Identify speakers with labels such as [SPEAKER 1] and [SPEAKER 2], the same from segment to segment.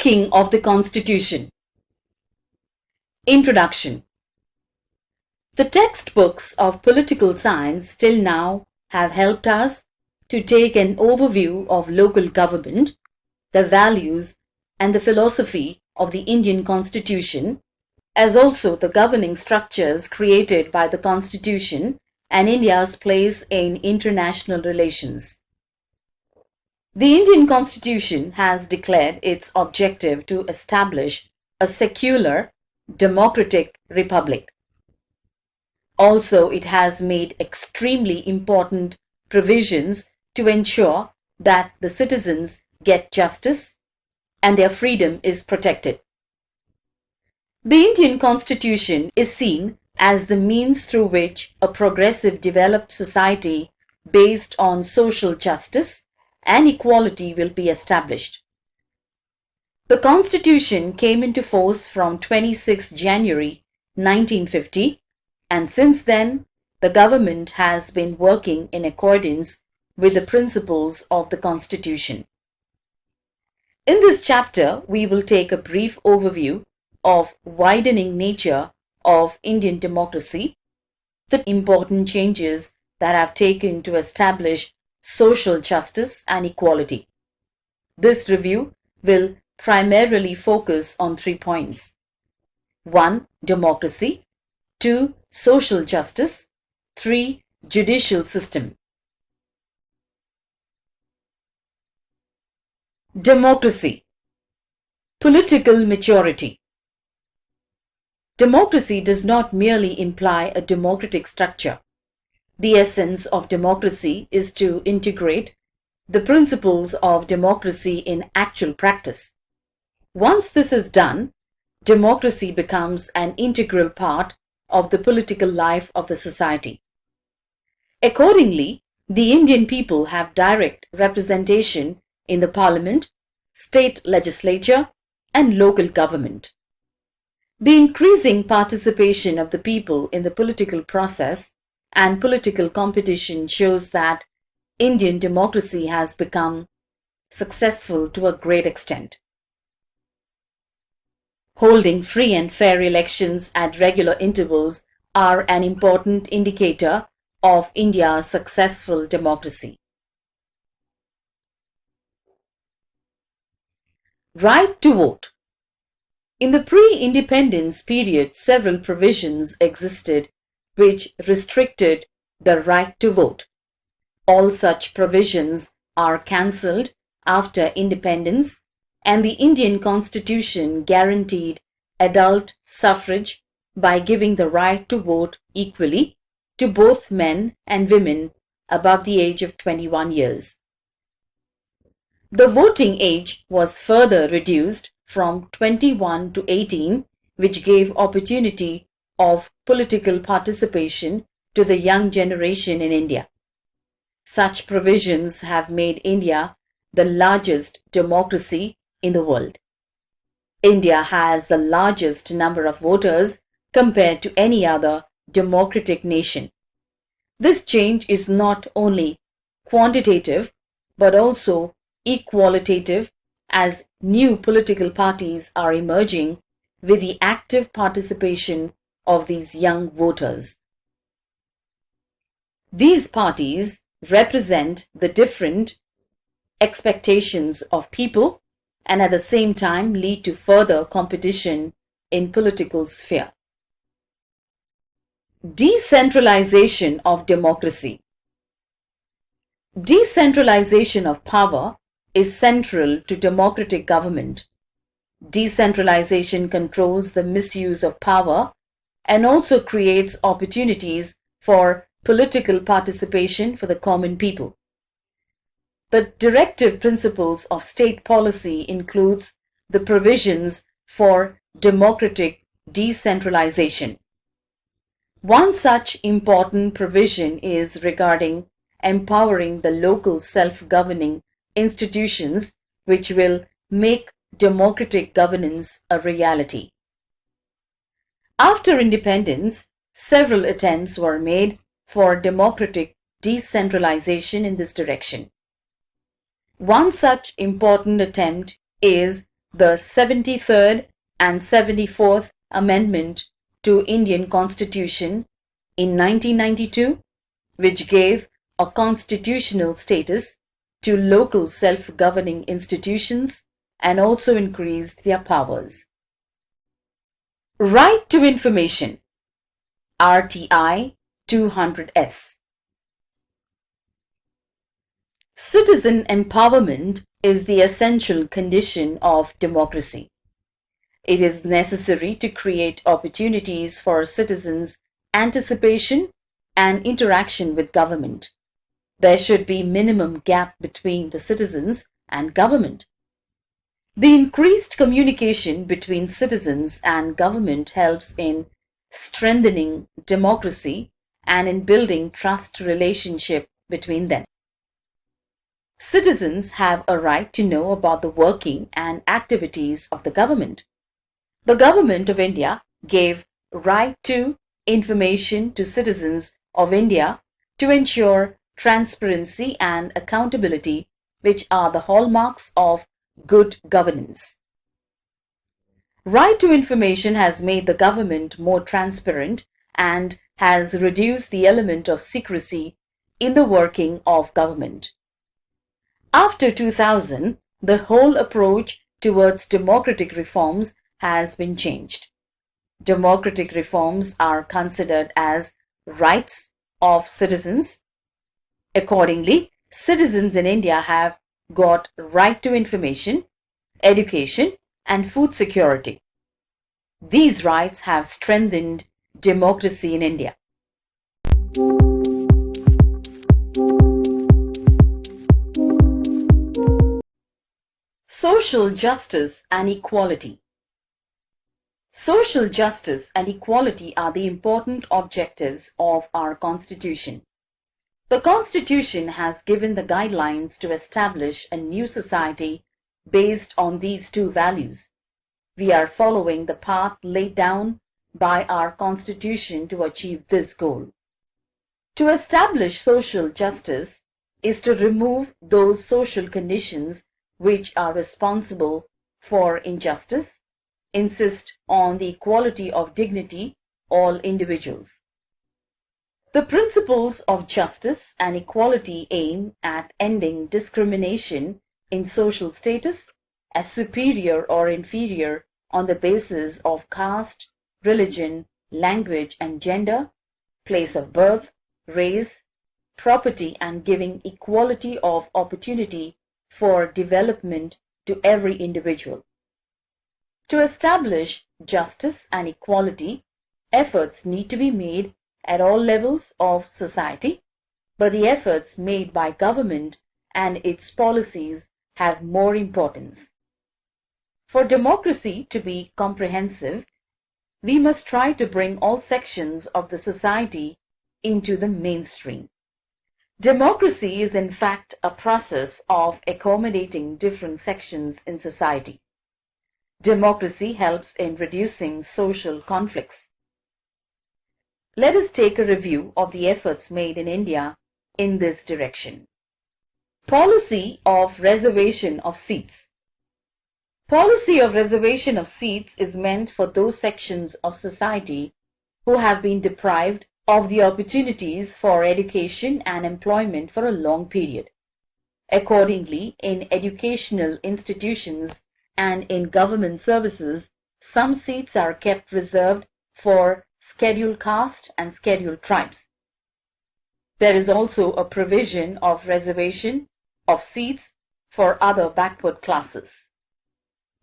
[SPEAKER 1] Making of the Constitution. Introduction. The textbooks of political science till now have helped us to take an overview of local government, the values and the philosophy of the Indian Constitution, as also the governing structures created by the Constitution and India's place in international relations. The Indian Constitution has declared its objective to establish a secular, democratic republic. Also, it has made extremely important provisions to ensure that the citizens get justice and their freedom is protected. The Indian Constitution is seen as the means through which a progressive developed society based on social justice and equality will be established. The Constitution came into force from 26 January 1950, and since then the government has been working in accordance with the principles of the Constitution. In this chapter, we will take a brief overview of widening nature of Indian democracy, the important changes that have taken to establish social justice and equality. This review will primarily focus on 3 points. 1. Democracy. 2. Social justice. 3. Judicial system. Democracy. Political maturity. Democracy does not merely imply a democratic structure. The essence of democracy is to integrate the principles of democracy in actual practice. Once this is done, democracy becomes an integral part of the political life of the society. Accordingly, the Indian people have direct representation in the parliament, state legislature, and local government. The increasing participation of the people in the political process and political competition shows that Indian democracy has become successful to a great extent. Holding free and fair elections at regular intervals are an important indicator of India's successful democracy. Right to vote. In the pre-independence period, several provisions existed which restricted the right to vote. All such provisions are cancelled after independence, and the Indian Constitution guaranteed adult suffrage by giving the right to vote equally to both men and women above the age of 21 years. The voting age was further reduced from 21 to 18, which gave opportunity of political participation to the young generation in India. Such provisions have made India the largest democracy in the world. India has the largest number of voters compared to any other democratic nation. This change is not only quantitative but also equalitative, as new political parties are emerging with the active participation of these young voters. These parties represent the different expectations of people and at the same time lead to further competition in political sphere. Decentralization of democracy. Decentralization of power is central to democratic government. Decentralization controls the misuse of power and also creates opportunities for political participation for the common people. The directive principles of state policy includes the provisions for democratic decentralization. One such important provision is regarding empowering the local self-governing institutions, which will make democratic governance a reality. After independence, several attempts were made for democratic decentralization in this direction. One such important attempt is the 73rd and 74th Amendment to Indian Constitution in 1992, which gave a constitutional status to local self-governing institutions and also increased their powers. Right to Information, RTI 200S. Citizen empowerment is the essential condition of democracy. It is necessary to create opportunities for citizens' anticipation and interaction with government. There should be minimum gap between the citizens and government. The increased communication between citizens and government helps in strengthening democracy and in building trust relationship between them. Citizens have a right to know about the working and activities of the government. The Government of India gave right to information to citizens of India to ensure transparency and accountability, which are the hallmarks of good governance. Right to information has made the government more transparent and has reduced the element of secrecy in the working of government. After 2000, the whole approach towards democratic reforms has been changed. Democratic reforms are considered as rights of citizens. Accordingly, citizens in India have got right to information, education, and food security. These rights have strengthened democracy in India. Social justice and equality. Social justice and equality are the important objectives of our Constitution. The Constitution has given the guidelines to establish a new society based on these two values. We are following the path laid down by our Constitution to achieve this goal. To establish social justice is to remove those social conditions which are responsible for injustice, insist on the equality of dignity all individuals. The principles of justice and equality aim at ending discrimination in social status as superior or inferior on the basis of caste, religion, language and gender, place of birth, race, property, and giving equality of opportunity for development to every individual. To establish justice and equality, efforts need to be made at all levels of society, but the efforts made by government and its policies have more importance. For democracy to be comprehensive, we must try to bring all sections of the society into the mainstream. Democracy is in fact a process of accommodating different sections in society. Democracy helps in reducing social conflicts. Let us take a review of the efforts made in India in this direction. Policy of reservation of seats. Policy of reservation of seats is meant for those sections of society who have been deprived of the opportunities for education and employment for a long period. Accordingly, in educational institutions and in government services, some seats are kept reserved for scheduled caste and scheduled tribes. There is also a provision of reservation of seats for other backward classes.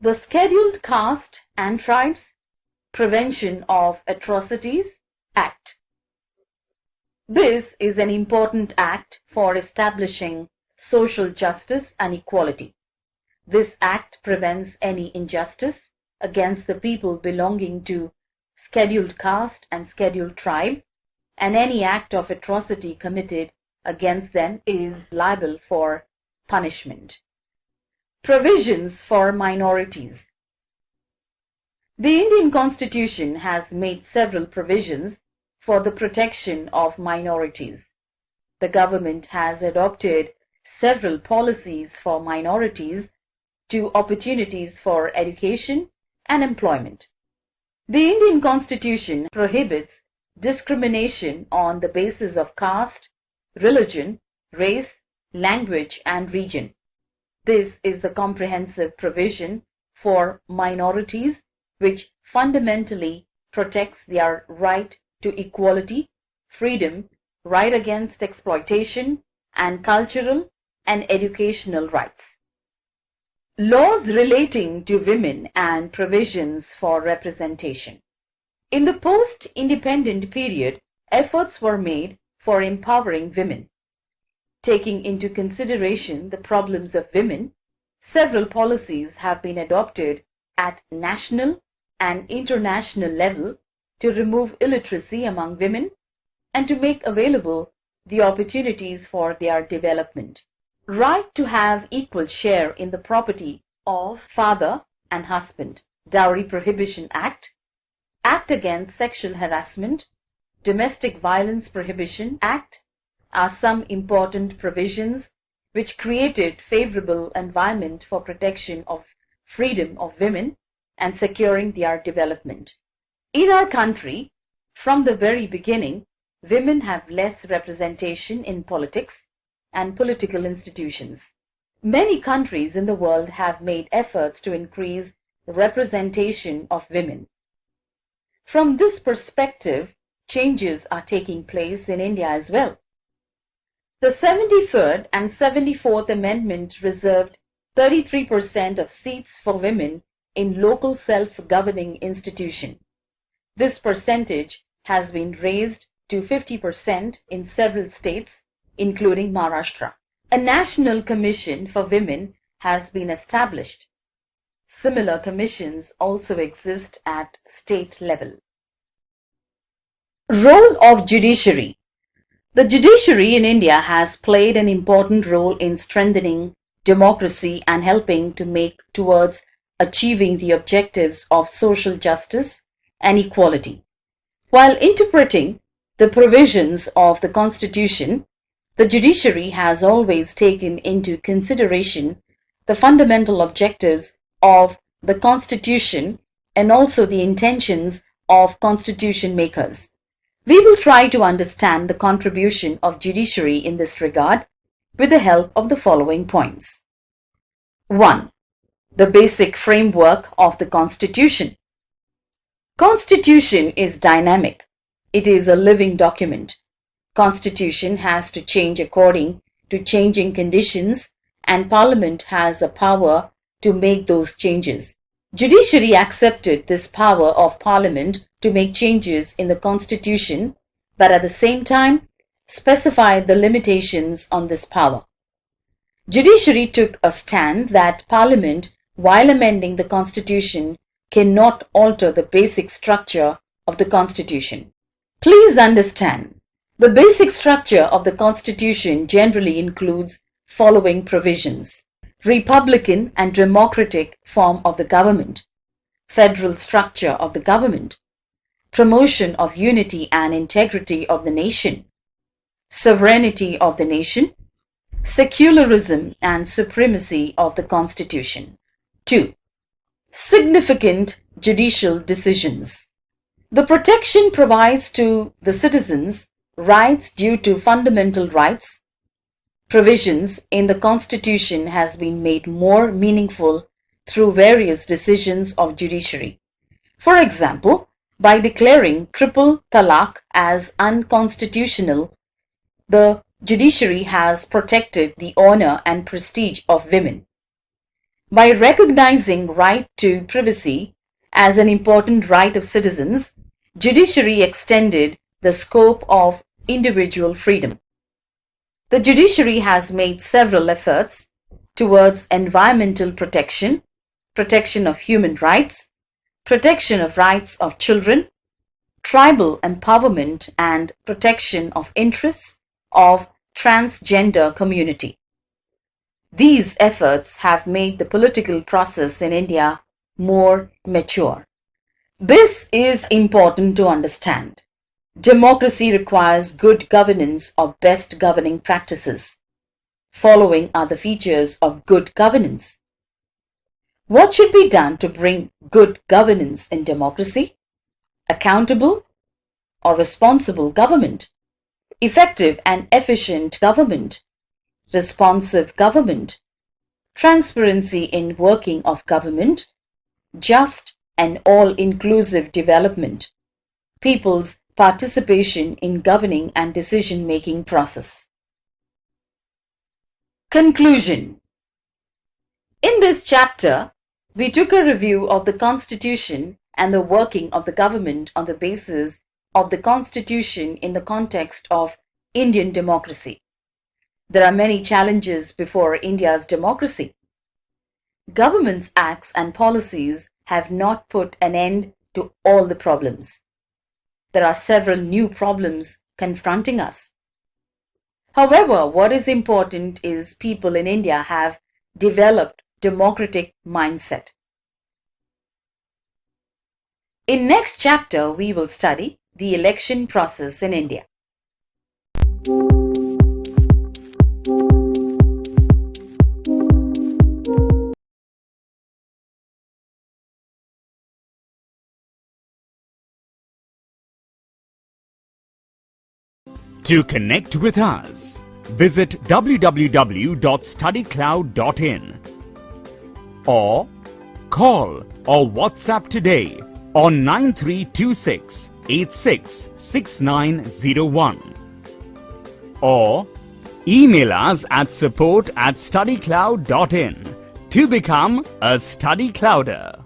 [SPEAKER 1] The Scheduled Caste and Tribes Prevention of Atrocities Act. This is an important act for establishing social justice and equality. This act prevents any injustice against the people belonging to scheduled caste and scheduled tribe, and any act of atrocity committed against them is liable for punishment. Provisions for minorities. The Indian Constitution has made several provisions for the protection of minorities. The government has adopted several policies for minorities to opportunities for education and employment. The Indian Constitution prohibits discrimination on the basis of caste, religion, race, language, and region. This is a comprehensive provision for minorities which fundamentally protects their right to equality, freedom, right against exploitation, and cultural and educational rights. Laws relating to women and provisions for representation. In the post-independent period, efforts were made for empowering women. Taking into consideration the problems of women, several policies have been adopted at national and international level to remove illiteracy among women and to make available the opportunities for their development. Right to have equal share in the property of father and husband, Dowry Prohibition Act, Act Against Sexual Harassment, Domestic Violence Prohibition Act are some important provisions which created favorable environment for protection of freedom of women and securing their development. In our country, from the very beginning, women have less representation in politics and political institutions. Many countries in the world have made efforts to increase representation of women. From this perspective, changes are taking place in India as well. The 73rd and 74th Amendment reserved 33% of seats for women in local self-governing institutions. This percentage has been raised to 50% in several states, including Maharashtra. A National Commission for Women has been established. Similar commissions also exist at state level. Role of Judiciary. The judiciary in India has played an important role in strengthening democracy and helping to make towards achieving the objectives of social justice and equality. While interpreting the provisions of the Constitution, the judiciary has always taken into consideration the fundamental objectives of the Constitution and also the intentions of Constitution makers. We will try to understand the contribution of judiciary in this regard with the help of the following points. 1. The basic framework of the Constitution. Constitution is dynamic. It is a living document. Constitution has to change according to changing conditions and Parliament has a power to make those changes. Judiciary accepted this power of Parliament to make changes in the Constitution, but at the same time specified the limitations on this power. Judiciary took a stand that Parliament, while amending the Constitution, cannot alter the basic structure of the Constitution. Please understand, the basic structure of the Constitution generally includes following provisions: Republican and democratic form of the government, federal structure of the government, promotion of unity and integrity of the nation, sovereignty of the nation, secularism and supremacy of the Constitution. 2. Significant judicial decisions. The protection provides to the citizens rights due to fundamental rights. Provisions in the Constitution has been made more meaningful through various decisions of judiciary. For example, by declaring triple talaq as unconstitutional, the judiciary has protected the honor and prestige of women. By recognizing right to privacy as an important right of citizens, judiciary extended the scope of individual freedom. The judiciary has made several efforts towards environmental protection, protection of human rights, protection of rights of children, tribal empowerment, and protection of interests of transgender community. These efforts have made the political process in India more mature. This is important to understand. Democracy requires good governance or best governing practices. Following are the features of good governance: What should be done to bring good governance in democracy? Accountable or responsible government, effective and efficient government, responsive government, transparency in working of government, just and all-inclusive development, people's participation in governing and decision-making process. Conclusion. In this chapter, we took a review of the Constitution and the working of the government on the basis of the Constitution in the context of Indian democracy. There are many challenges before India's democracy. Government's acts and policies have not put an end to all the problems. There are several new problems confronting us. However, what is important is people in India have developed democratic mindset. In next chapter, we will study the election process in India.
[SPEAKER 2] To connect with us, visit www.studycloud.in or call or WhatsApp today on 9326 866901 or email us at support@studycloud.in to become a Study Clouder.